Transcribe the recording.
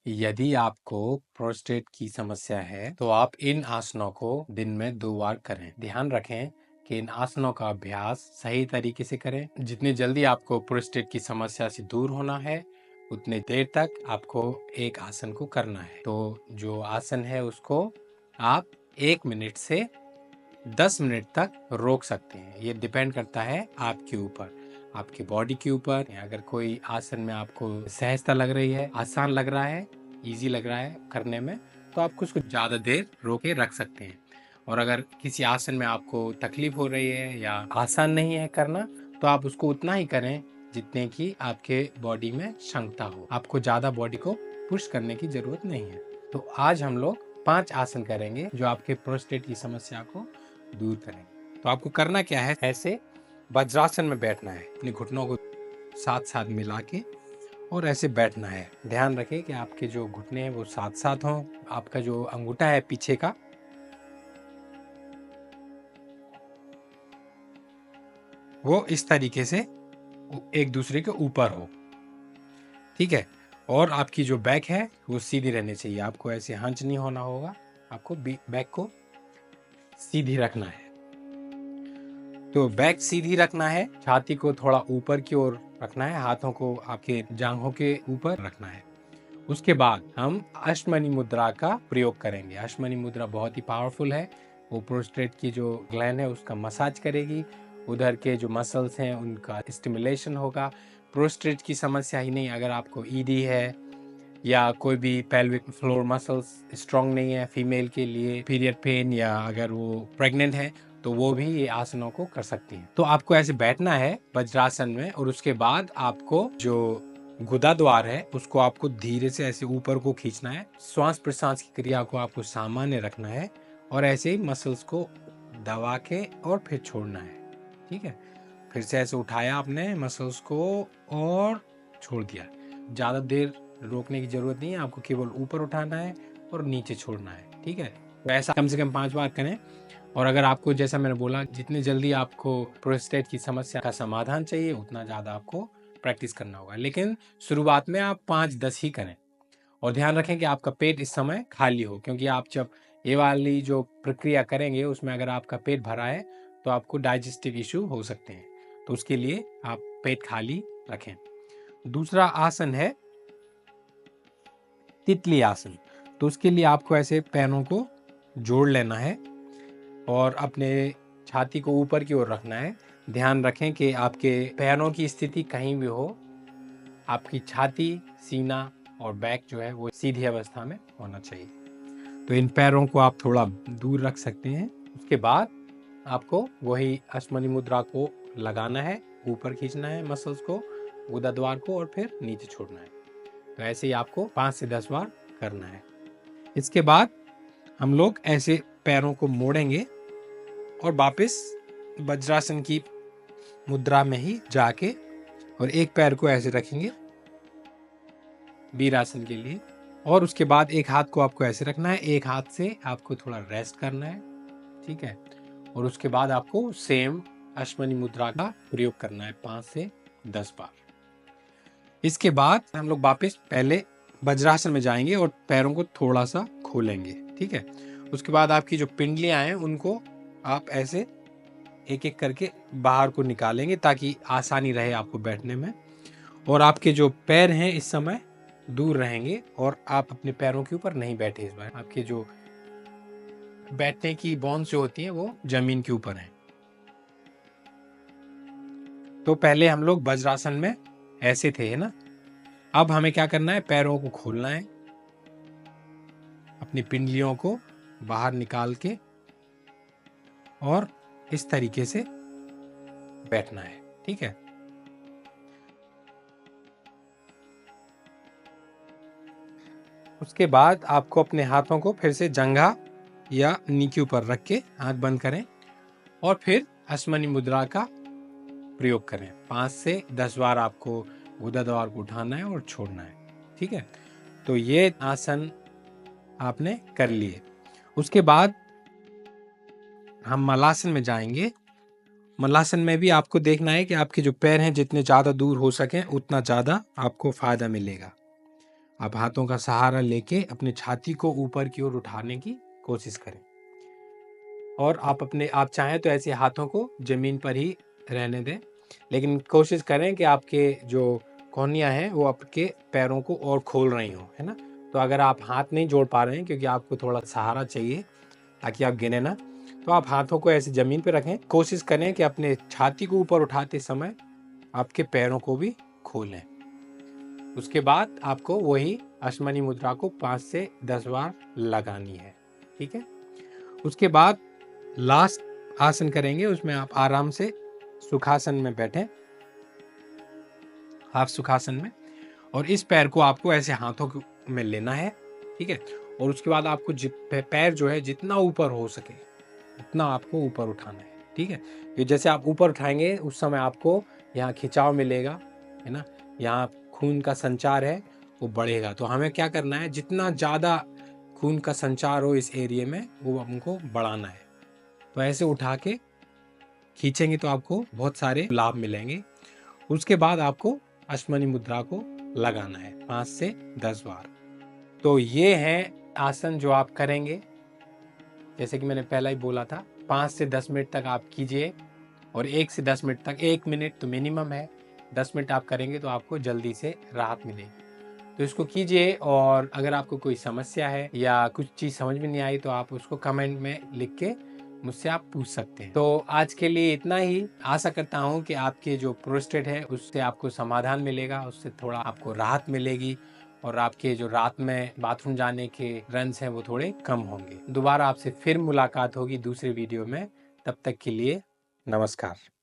यदि आपको प्रोस्टेट की समस्या है तो आप इन आसनों को दिन में 2 बार करें। ध्यान रखें कि इन आसनों का अभ्यास सही तरीके से करें। जितनी जल्दी आपको प्रोस्टेट की समस्या से दूर होना है उतने देर तक आपको एक आसन को करना है। तो जो आसन है उसको आप 1 मिनट से 10 मिनट तक रोक सकते हैं। ये डिपेंड करता है आपके ऊपर, आपकी बॉडी के ऊपर। अगर कोई आसन में आपको सहजता लग रही है, आसान लग रहा है, इजी लग रहा है करने में, तो आप उसको ज़्यादा देर रोके रख सकते हैं। और अगर किसी आसन में आपको तकलीफ हो रही है या आसान नहीं है करना, तो आप उसको उतना ही करें जितने की आपके बॉडी में क्षमता हो। आपको ज़्यादा बॉडी को पुश करने की ज़रूरत नहीं है। तो आज हम लोग 5 आसन करेंगे जो आपके प्रोस्टेट की समस्या को दूर करेंगे। तो आपको करना क्या है, ऐसे वज्रासन में बैठना है, अपने घुटनों को साथ साथ मिला के और ऐसे बैठना है। ध्यान रखें कि आपके जो घुटने हैं वो साथ साथ हों। आपका जो अंगूठा है पीछे का वो इस तरीके से एक दूसरे के ऊपर हो, ठीक है। और आपकी जो बैक है वो सीधी रहनी चाहिए। आपको ऐसे हंच नहीं होना होगा, आपको बैक को सीधी रखना है। तो बैक सीधी रखना है, छाती को थोड़ा ऊपर की ओर रखना है, हाथों को आपके जांघों के ऊपर रखना है। उसके बाद हम अश्मनी मुद्रा का प्रयोग करेंगे। अश्मनी मुद्रा बहुत ही पावरफुल है। वो प्रोस्टेट की जो ग्लैंड है उसका मसाज करेगी, उधर के जो मसल्स हैं उनका स्टिमुलेशन होगा। प्रोस्टेट की समस्या ही नहीं, अगर आपको ईडी है या कोई भी पेल्विक फ्लोर मसल्स स्ट्रांग नहीं है फीमेल के लिए, पीरियड पेन, या अगर वो प्रेग्नेंट है तो वो भी ये आसनों को कर सकती हैं। तो आपको ऐसे बैठना है वज्रासन में, और उसके बाद आपको जो गुदा द्वार है उसको आपको धीरे से ऐसे ऊपर को खींचना है। श्वास प्रश्वास की क्रिया को आपको सामान्य रखना है और ऐसे ही मसल्स को दबा के और फिर छोड़ना है, ठीक है। फिर से ऐसे उठाया आपने मसल्स को और छोड़ दिया। ज़्यादा देर रोकने की जरूरत नहीं है, आपको केवल ऊपर उठाना है और नीचे छोड़ना है, ठीक है। तो ऐसा कम से कम 5 बार करें। और अगर आपको, जैसा मैंने बोला, जितनी जल्दी आपको प्रोस्टेट की समस्या का समाधान चाहिए उतना ज़्यादा आपको प्रैक्टिस करना होगा। लेकिन शुरुआत में आप 5-10 ही करें। और ध्यान रखें कि आपका पेट इस समय खाली हो, क्योंकि आप जब ये वाली जो प्रक्रिया करेंगे उसमें अगर आपका पेट भरा है तो आपको डाइजेस्टिव इशू हो सकते हैं। तो उसके लिए आप पेट खाली रखें। दूसरा आसन है तितली आसन। तो उसके लिए आपको ऐसे पैरों को जोड़ लेना है और अपने छाती को ऊपर की ओर रखना है। ध्यान रखें कि आपके पैरों की स्थिति कहीं भी हो, आपकी छाती, सीना और बैक जो है वो सीधी अवस्था में होना चाहिए। तो इन पैरों को आप थोड़ा दूर रख सकते हैं। उसके बाद आपको वही अश्मनी मुद्रा को लगाना है, ऊपर खींचना है मसल्स को, गुदा द्वार को, और फिर नीचे छोड़ना है। तो ऐसे ही आपको 5 से 10 बार करना है। इसके बाद हम लोग ऐसे पैरों को मोड़ेंगे और वापस वज्रासन की मुद्रा में ही जाके और एक पैर को ऐसे रखेंगे वीरासन के लिए। और उसके बाद एक हाथ को आपको ऐसे रखना है, एक हाथ से आपको थोड़ा रेस्ट करना है, ठीक है। और उसके बाद आपको सेम अश्मनी मुद्रा का प्रयोग करना है 5 से 10 बार। इसके बाद हम लोग वापस पहले वज्रासन में जाएंगे और पैरों को थोड़ा सा खोलेंगे, ठीक है। उसके बाद आपकी जो पिंडलियां हैं उनको आप ऐसे एक एक करके बाहर को निकालेंगे ताकि आसानी रहे आपको बैठने में। और आपके जो पैर हैं इस समय दूर रहेंगे और आप अपने पैरों के ऊपर नहीं बैठे इस बार। आपके जो बैठने की बोन्स जो होती हैं वो जमीन के ऊपर हैं। तो पहले हम लोग वज्रासन में ऐसे थे, है ना। अब हमें क्या करना है, पैरों को खोलना है, अपनी पिंडलियों को बाहर निकाल के और इस तरीके से बैठना है, ठीक है। उसके बाद आपको अपने हाथों को फिर से जंघा या नी के ऊपर रख के आंख बंद करें और फिर अश्मनी मुद्रा का प्रयोग करें। 5 से 10 बार आपको गुदा द्वार को उठाना है और छोड़ना है, ठीक है। तो ये आसन आपने कर लिए। उसके बाद हम मलासन में जाएंगे। मलासन में भी आपको देखना है कि आपके जो पैर हैं जितने ज़्यादा दूर हो सकें उतना ज़्यादा आपको फायदा मिलेगा। आप हाथों का सहारा लेके अपने छाती को ऊपर की ओर उठाने की कोशिश करें। और आप चाहें तो ऐसे हाथों को ज़मीन पर ही रहने दें, लेकिन कोशिश करें कि आपके जो कोहनियाँ हैं वो आपके पैरों को और खोल रही हों, है ना? तो अगर आप हाथ नहीं जोड़ पा रहे हैं क्योंकि आपको थोड़ा सहारा चाहिए ताकि आप गिरे ना, तो आप हाथों को ऐसे ज़मीन पे रखें। कोशिश करें कि अपने छाती को ऊपर उठाते समय आपके पैरों को भी खोलें। उसके बाद आपको वही अश्मनी मुद्रा को 5 से 10 बार लगानी है, ठीक है? उसके बाद लास्ट आसन करेंगे, उसमें आप आराम से सुखासन में बैठें, हाफ सुखासन में, और इस पैर को आपको ऐसे हाथों में लेना है, ठीक है? और उसके बाद आपको पैर जो है जितना ऊपर हो सके उतना आपको ऊपर उठाना है, ठीक है? ये जैसे आप ऊपर उठाएंगे उस समय आपको यहाँ खिंचाव मिलेगा, है ना? यहाँ खून का संचार है वो बढ़ेगा। तो हमें क्या करना है, जितना ज़्यादा खून का संचार हो इस एरिया में वो हमको बढ़ाना है। तो ऐसे उठा के खींचेंगे तो आपको बहुत सारे लाभ मिलेंगे। उसके बाद आपको अश्मनी मुद्रा को लगाना है 5 से 10 बार। तो ये है आसन जो आप करेंगे। जैसे कि मैंने पहला ही बोला था, 5 से 10 मिनट तक आप कीजिए, और 1 से 10 मिनट तक, 1 मिनट तो मिनिमम है, 10 मिनट आप करेंगे तो आपको जल्दी से राहत मिलेगी। तो इसको कीजिए, और अगर आपको कोई समस्या है या कुछ चीज़ समझ में नहीं आई तो आप उसको कमेंट में लिख के मुझसे आप पूछ सकते हैं। तो आज के लिए इतना ही। आशा करता हूँ कि आपके जो प्रोस्टेट है उससे आपको समाधान मिलेगा, उससे थोड़ा आपको राहत मिलेगी, और आपके जो रात में बाथरूम जाने के रन्स हैं वो थोड़े कम होंगे। दोबारा आपसे फिर मुलाकात होगी दूसरे वीडियो में। तब तक के लिए नमस्कार।